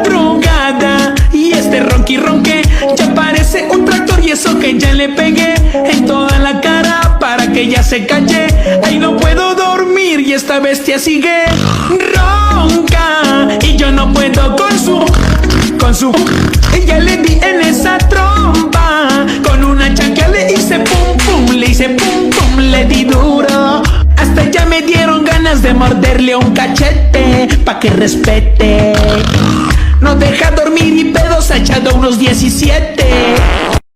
madrugada y este ronqui ronque ya parece un tractor, y eso que ya le pegué en toda la cara para que ya se calle. Ay, no puedo dormir y esta bestia sigue ronca y yo no puedo con su y ya le di en esa trompa con una chancla, le hice pum pum, le hice pum pum, le di duro. Hasta ya me dieron ganas de morderle un cachete pa' que respete. No deja dormir y pedos ha echado unos 17.